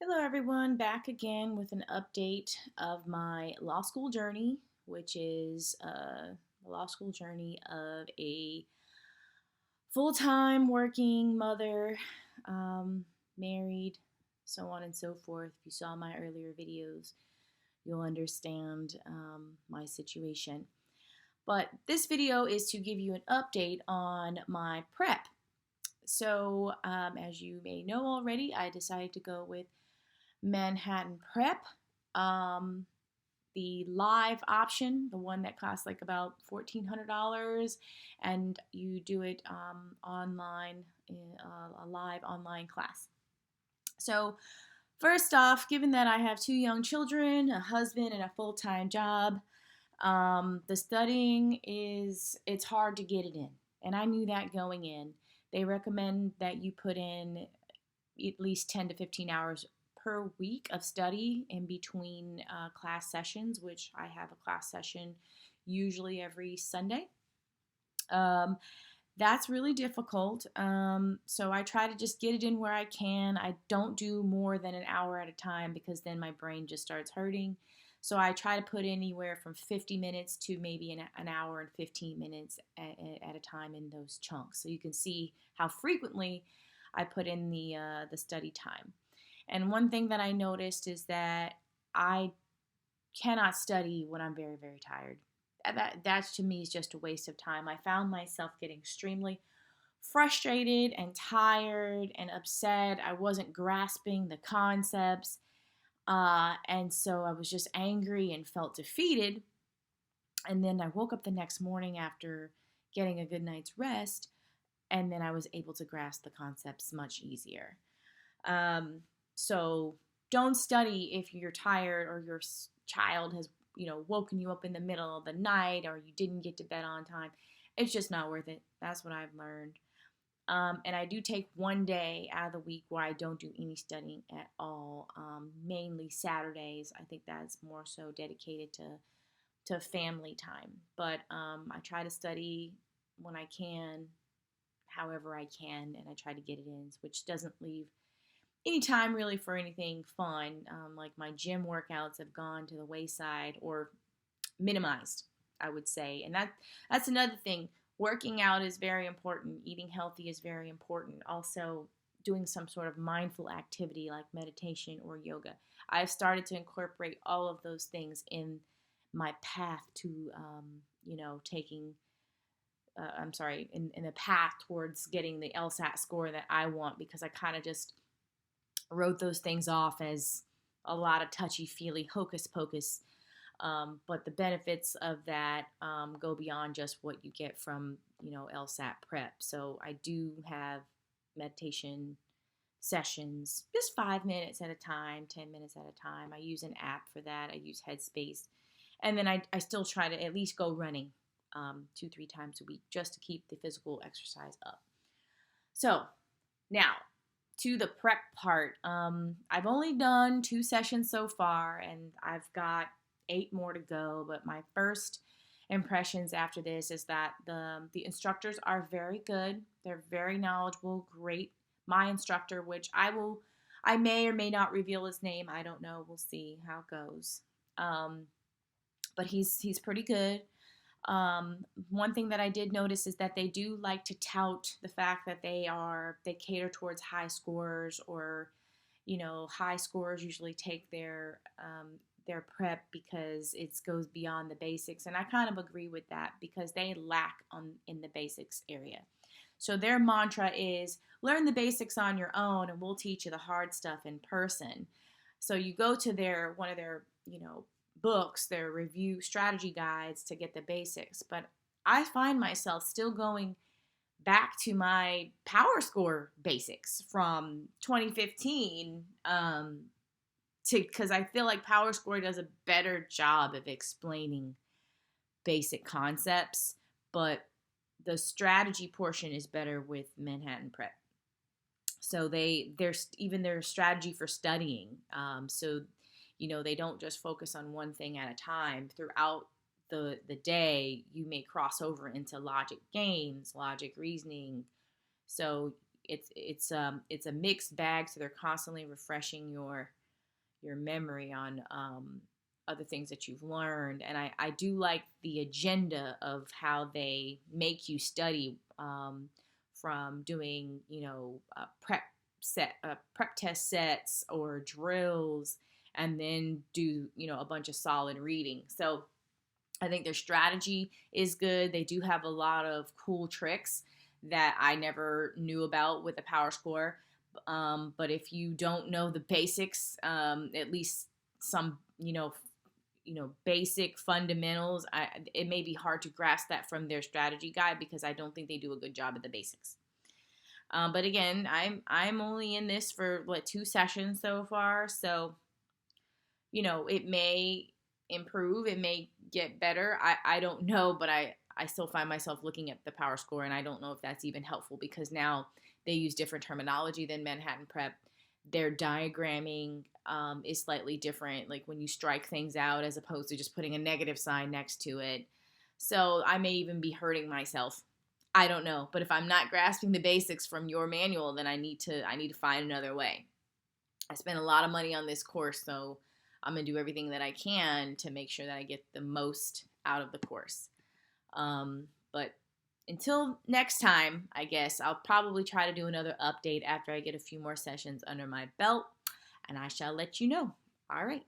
Hello, everyone. Back again with an update of my law school journey, which is the law school journey of a full time working mother, married, so on and so forth. If you saw my earlier videos, you'll understand my situation. But this video is to give you an update on my prep. So, as you may know already, I decided to go with Manhattan Prep. Um, the live option, the one that costs like about $1,400, and you do it online, in a live online class. So, first off, given that I have two young children, a husband, and a full time job, the studying it's hard to get it in. And I knew that going in. They recommend that you put in at least 10 to 15 hours per week of study in between class sessions, which I have a class session usually every Sunday. Um, that's really difficult. So I try to just get it in where I can. I don't do more than an hour at a time because then my brain just starts hurting. So I try to put anywhere from 50 minutes to maybe an hour and 15 minutes at a time in those chunks. So you can see how frequently I put in the study time. And one thing that I noticed is that I cannot study when I'm very, very tired. That to me is just a waste of time. I found myself getting extremely frustrated and tired and upset. I wasn't grasping the concepts. And so I was just angry and felt defeated. And then I woke up the next morning after getting a good night's rest, and then I was able to grasp the concepts much easier. Um, so don't study if you're tired or your child has, woken you up in the middle of the night or you didn't get to bed on time. It's just not worth it. That's what I've learned. And I do take one day out of the week where I don't do any studying at all, mainly Saturdays. I think that's more so dedicated to family time. But I try to study when I can, however I can, and I try to get it in, which doesn't leave any time really for anything fun. Like my gym workouts have gone to the wayside or minimized, I would say. And that's another thing. Working out is very important. Eating healthy is very important. Also, doing some sort of mindful activity like meditation or yoga. I've started to incorporate all of those things in my path to, taking I'm sorry, in the path towards getting the LSAT score that I want, because I kind of just wrote those things off as a lot of touchy feely hocus pocus. But the benefits of that go beyond just what you get from, LSAT prep. So I do have meditation sessions, just 5 minutes at a time, 10 minutes at a time. I use an app for that. I use Headspace. And then I still try to at least go running 2-3 times a week just to keep the physical exercise up. So now to the prep part. I've only done 2 sessions so far, and I've got 8 more to go. But my first impressions after this is that the instructors are very good. They're very knowledgeable, great. My instructor, which I may or may not reveal his name. I don't know. We'll see how it goes. But he's pretty good. One thing that I did notice is that they do like to tout the fact that they cater towards high scorers, or high scorers usually take their prep because it goes beyond the basics, and I kind of agree with that because they lack in the basics area. So their mantra is learn the basics on your own, and we'll teach you the hard stuff in person. So you go to their one of their books, their review strategy guides to get the basics. But I find myself still going back to my power score basics from 2015 because I feel like power score does a better job of explaining basic concepts, but the strategy portion is better with Manhattan Prep. So there's even their strategy for studying. So they don't just focus on one thing at a time. Throughout the day, you may cross over into logic games, logic reasoning. So it's a mixed bag, so they're constantly refreshing your memory on other things that you've learned. And I do like the agenda of how they make you study, from doing, prep test sets or drills, and then do, a bunch of solid reading. So I think their strategy is good. They do have a lot of cool tricks that I never knew about with the Power Score. But if you don't know the basics, at least some, basic fundamentals, it may be hard to grasp that from their strategy guide, because I don't think they do a good job at the basics. But again, I'm only in this for 2 sessions so far, so it may improve, it may get better. I don't know, but I still find myself looking at the Power Score, and I don't know if that's even helpful, because now they use different terminology than Manhattan Prep. Their diagramming is slightly different, like when you strike things out as opposed to just putting a negative sign next to it. So I may even be hurting myself. I don't know, but if I'm not grasping the basics from your manual, then I need to find another way. I spent a lot of money on this course, so I'm going to do everything that I can to make sure that I get the most out of the course. But until next time, I guess, I'll probably try to do another update after I get a few more sessions under my belt, and I shall let you know. All right.